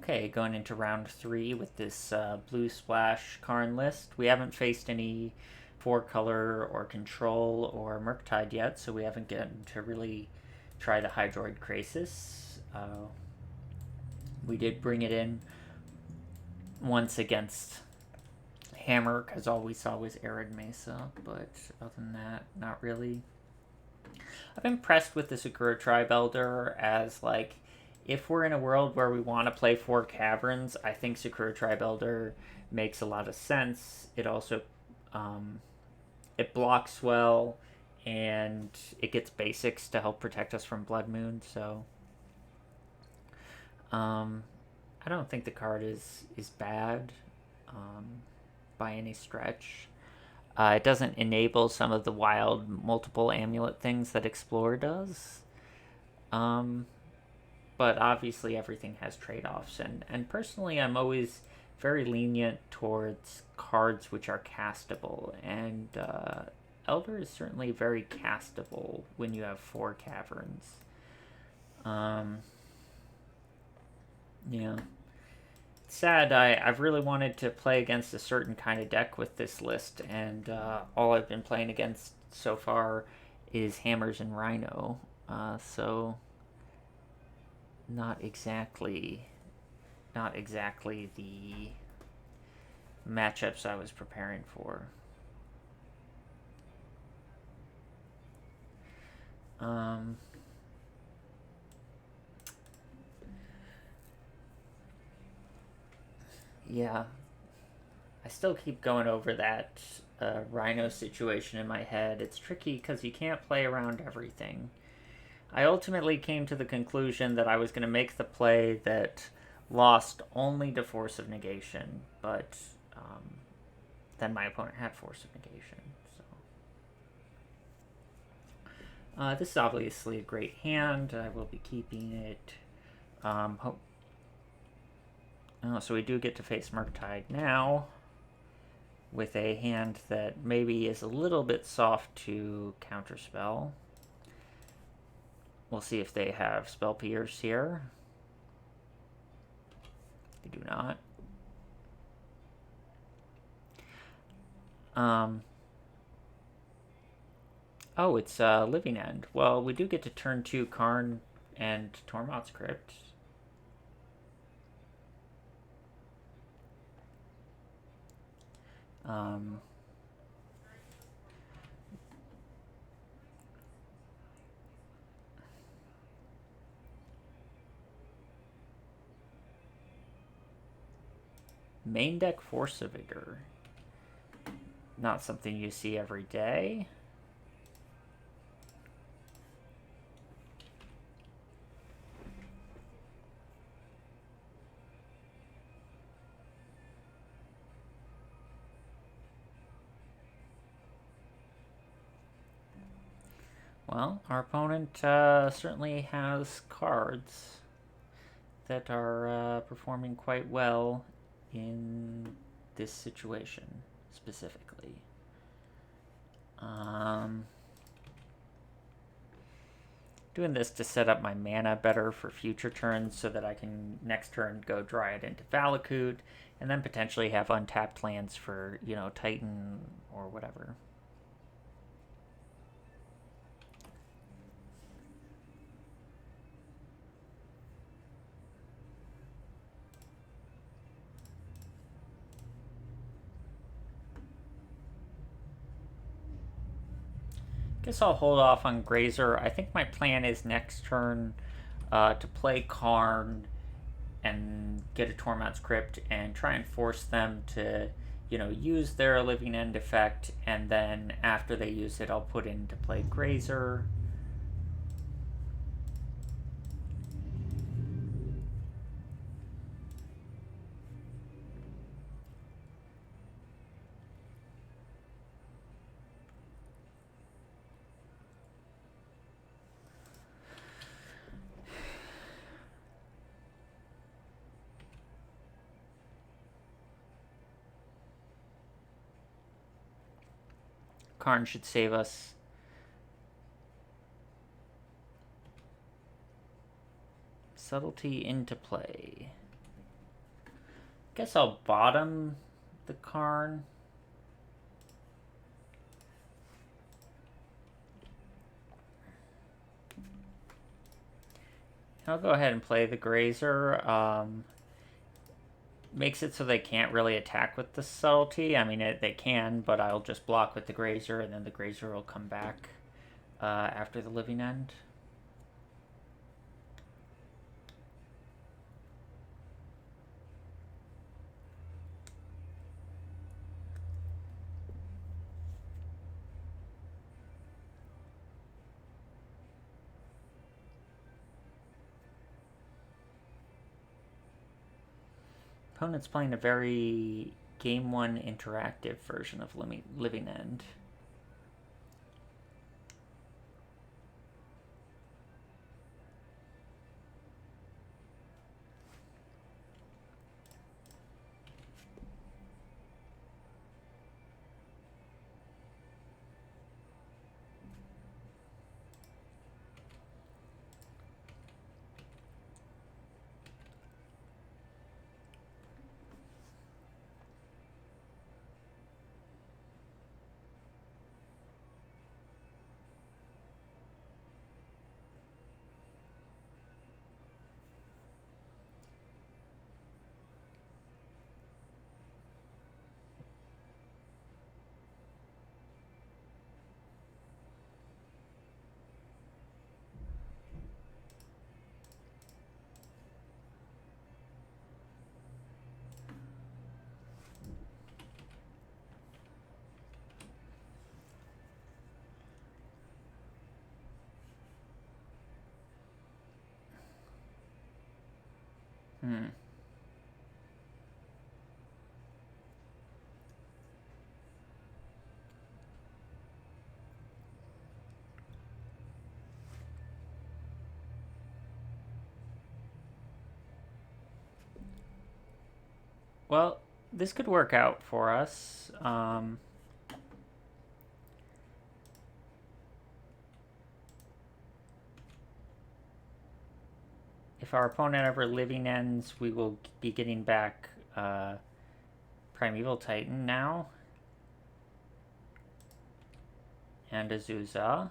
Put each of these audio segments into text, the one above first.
Okay, going into round 3 with this blue splash Karn list. We haven't faced any 4-color or control or Murktide yet, so we haven't gotten to really try the Hydroid Krasis. We did bring it in once against Hammer, because all we saw was Arid Mesa, but other than that, not really. I'm impressed with the Sakura Tribe Elder as, like, if we're in a world where we want to play 4 caverns, I think Sakura Tribe Elder makes a lot of sense. It also it blocks well, and it gets basics to help protect us from Blood Moon. So I don't think the card is bad by any stretch. It doesn't enable some of the wild multiple amulet things that Explore does. But obviously everything has trade-offs, and personally I'm always very lenient towards cards which are castable, and Elder is certainly very castable when you have 4 caverns. Yeah. It's sad. I've really wanted to play against a certain kind of deck with this list, and all I've been playing against so far is Hammers and Rhino. So not exactly the matchups I was preparing for. Yeah, I still keep going over that Rhino situation in my head. It's tricky because you can't play around everything. I ultimately came to the conclusion that I was going to make the play that lost only to Force of Negation, but then my opponent had Force of Negation. So this is obviously a great hand. I will be keeping it. So we do get to face Murktide now with a hand that maybe is a little bit soft to counterspell. We'll see if they have Spell Pierce here. They do not. Oh, it's Living End. Well, we do get to turn 2 Karn and Tormod's Crypt. Main deck Force of Vigor. Not something you see every day. Well, our opponent certainly has cards that are performing quite well in this situation specifically. Doing this to set up my mana better for future turns so that I can next turn go Dryad into Valakut and then potentially have untapped lands for, Titan or whatever. Guess I'll hold off on Grazer. I think my plan is next turn to play Karn and get a Tormod's Crypt and try and force them to, use their Living End effect, and then after they use it, I'll put in to play Grazer. Karn should save us. Subtlety into play. Guess I'll bottom the Karn. I'll go ahead and play the Grazer. Makes it so they can't really attack with the subtlety. I mean, they can, but I'll just block with the Grazer, and then the Grazer will come back after the Living End. Opponent's playing a very Game 1 interactive version of Living End. Well, this could work out for us. If our opponent ever Living Ends, we will be getting back Primeval Titan now. And Azusa.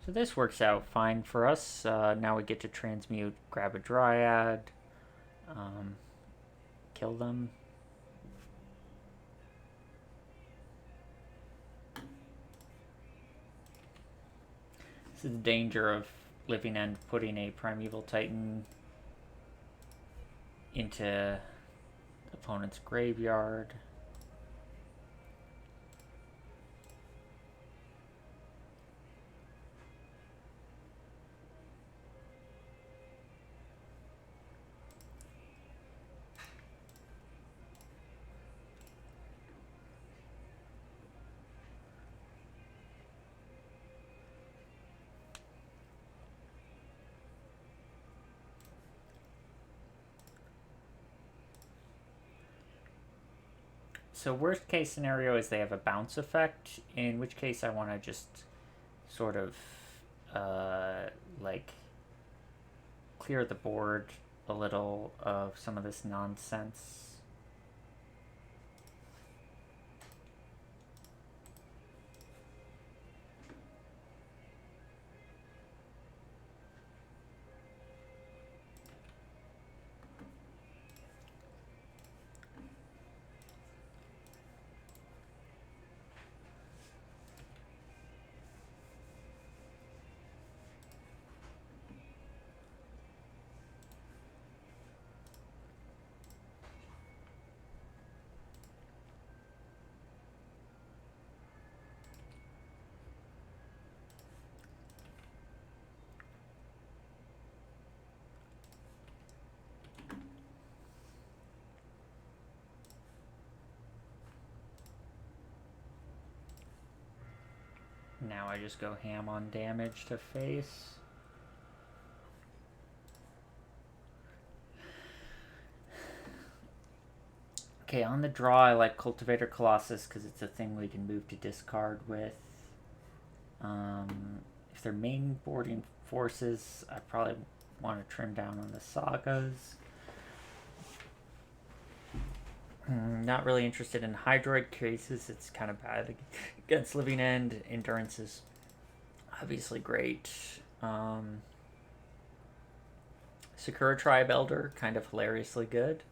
So this works out fine for us. Now we get to transmute, grab a Dryad, kill them. This is the danger of Living End putting a Primeval Titan into the opponent's graveyard. So worst case scenario is they have a bounce effect, in which case I want to just sort of like clear the board a little of some of this nonsense. Now I just go ham on damage to face. Okay, on the draw I like Cultivator Colossus because it's a thing we can move to discard with. If they're main boarding forces, I probably want to trim down on the sagas. Not really interested in Hydroid cases. It's kind of bad against Living End. Endurance is obviously great. Sakura Tribe Elder, kind of hilariously good.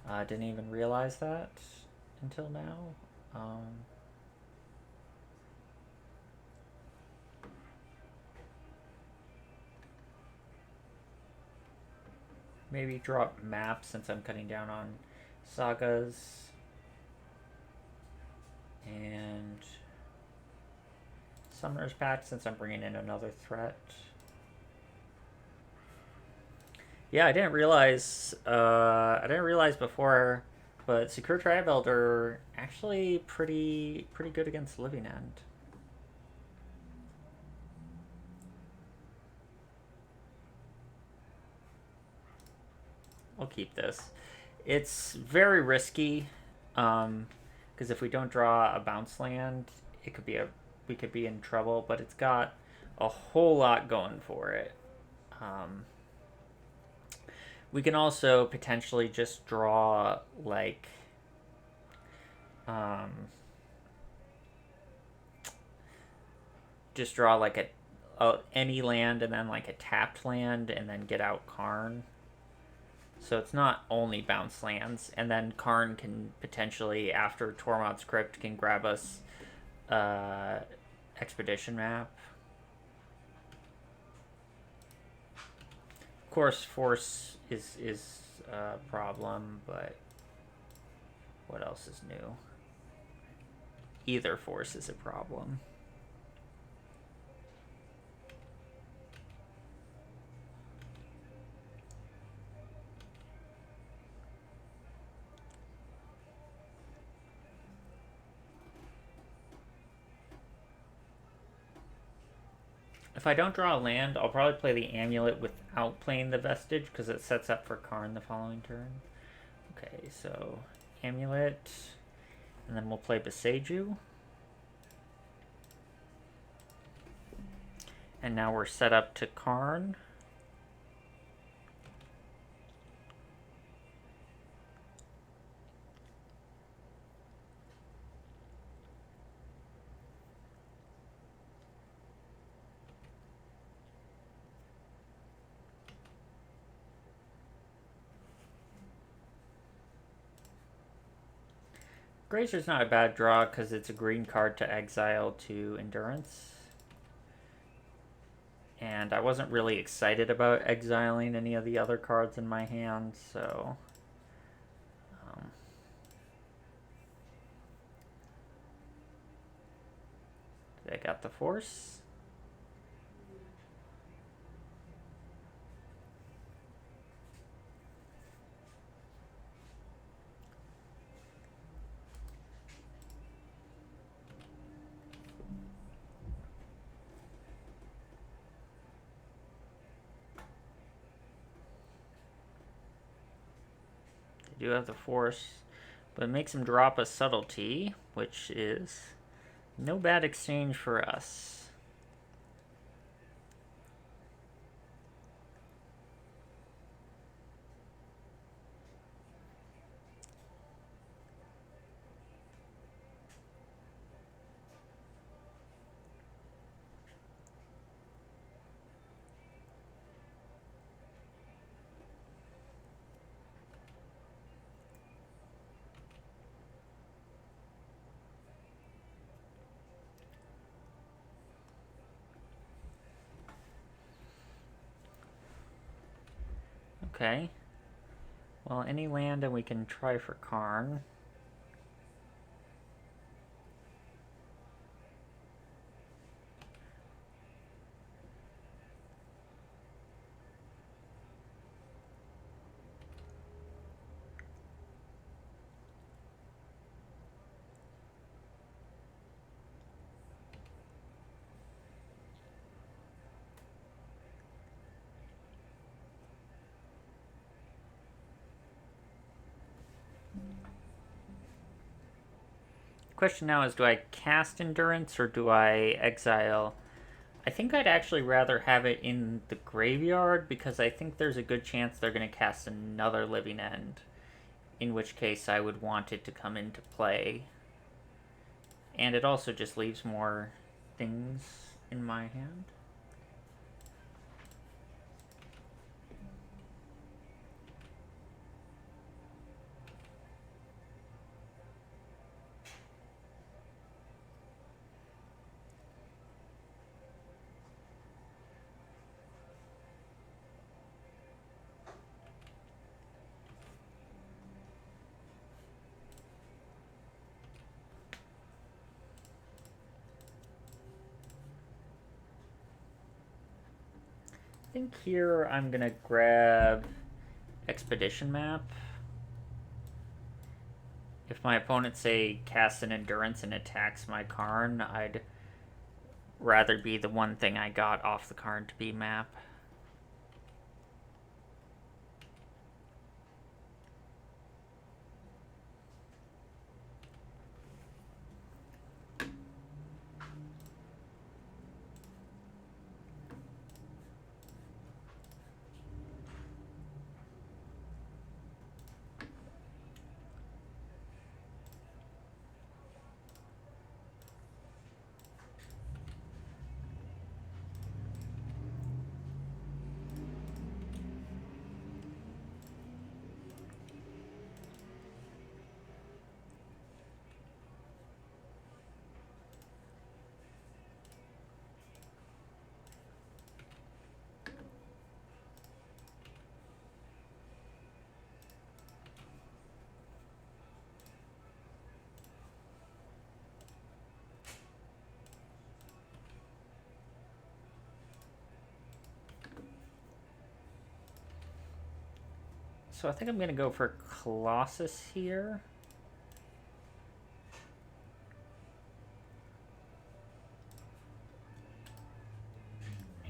Didn't even realize that until now. Maybe drop maps since I'm cutting down on sagas. And Summoner's Pact since I'm bringing in another threat. Yeah, I didn't realize before, but Sakura Tribe Elder actually pretty good against Living End. I'll keep this. It's very risky, because if we don't draw a bounce land, we could be in trouble. But it's got a whole lot going for it. We can also potentially just draw like any land and then like a tapped land and then get out Karn. So it's not only bounce lands, and then Karn can potentially, after Tormod's Crypt, can grab us Expedition map. Of course, Force is a problem, but what else is new? Either Force is a problem. If I don't draw a land, I'll probably play the Amulet without playing the Vestige because it sets up for Karn the following turn. Okay, so Amulet, and then we'll play Beseiju. And now we're set up to Karn. Grazer's not a bad draw because it's a green card to exile to Endurance. And I wasn't really excited about exiling any of the other cards in my hand, so... I got the Force. They do have the Force. But it makes him drop a subtlety, which is no bad exchange for us. Okay. Well, any land and we can try for Karn. Question now is, do I cast Endurance or do I exile? I think I'd actually rather have it in the graveyard because I think there's a good chance they're going to cast another Living End, in which case I would want it to come into play. And it also just leaves more things in my hand. I think here I'm going to grab Expedition Map. If my opponent, say, casts an Endurance and attacks my Karn, I'd rather be the one thing I got off the Karn to be map. So I think I'm going to go for Colossus here.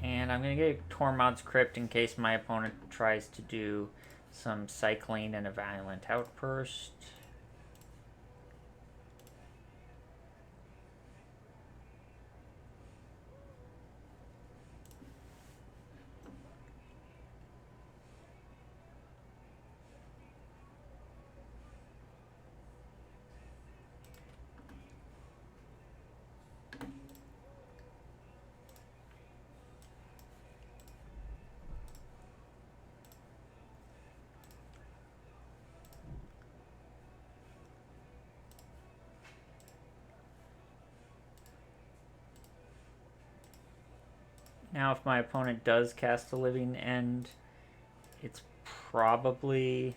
And I'm going to get Tormod's Crypt in case my opponent tries to do some cycling and a Violent Outburst. Now, if my opponent does cast a Living End, it's probably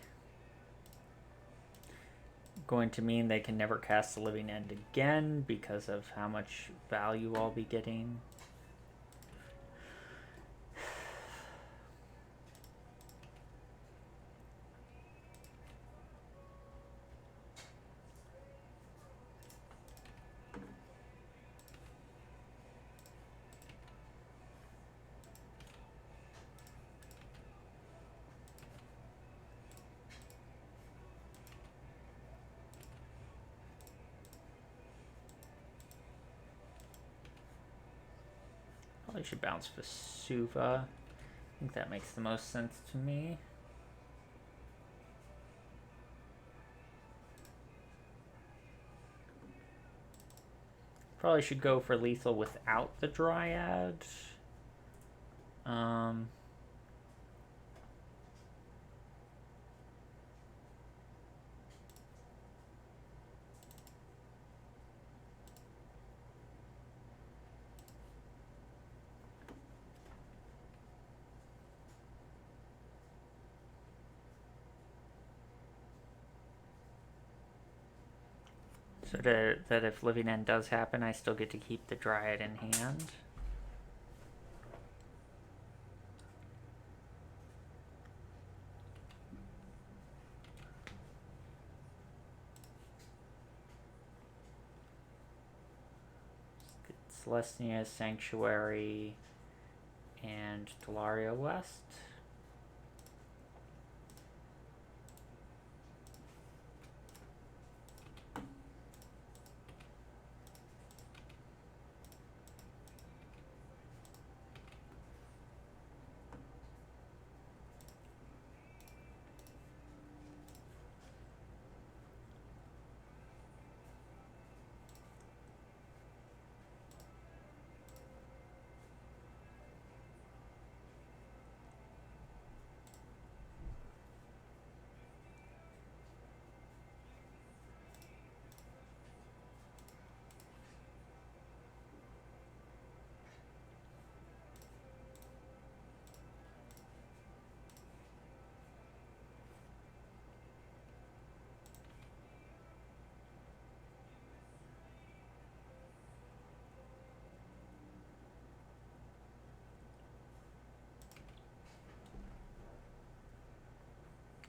going to mean they can never cast a Living End again because of how much value I'll be getting. Probably should bounce Vesuva. I think that makes the most sense to me. Probably should go for lethal without the Dryad. So that if Living End does happen, I still get to keep the Dryad in hand. Celestia, Sanctuary, and Delaria West.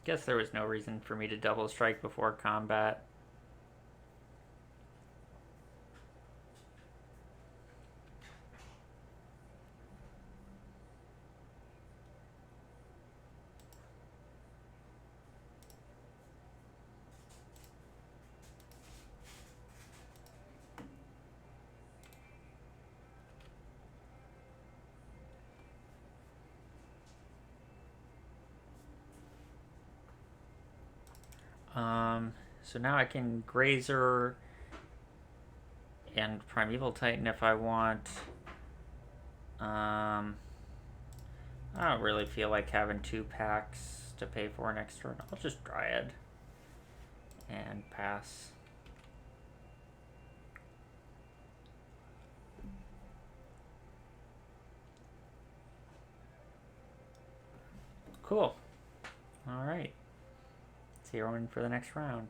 Guess there was no reason for me to double strike before combat. So now I can Grazer and Primeval Titan if I want. I don't really feel like having 2 packs to pay for next turn. I'll just Dryad and pass. Cool. Alright. Zeroing for the next round.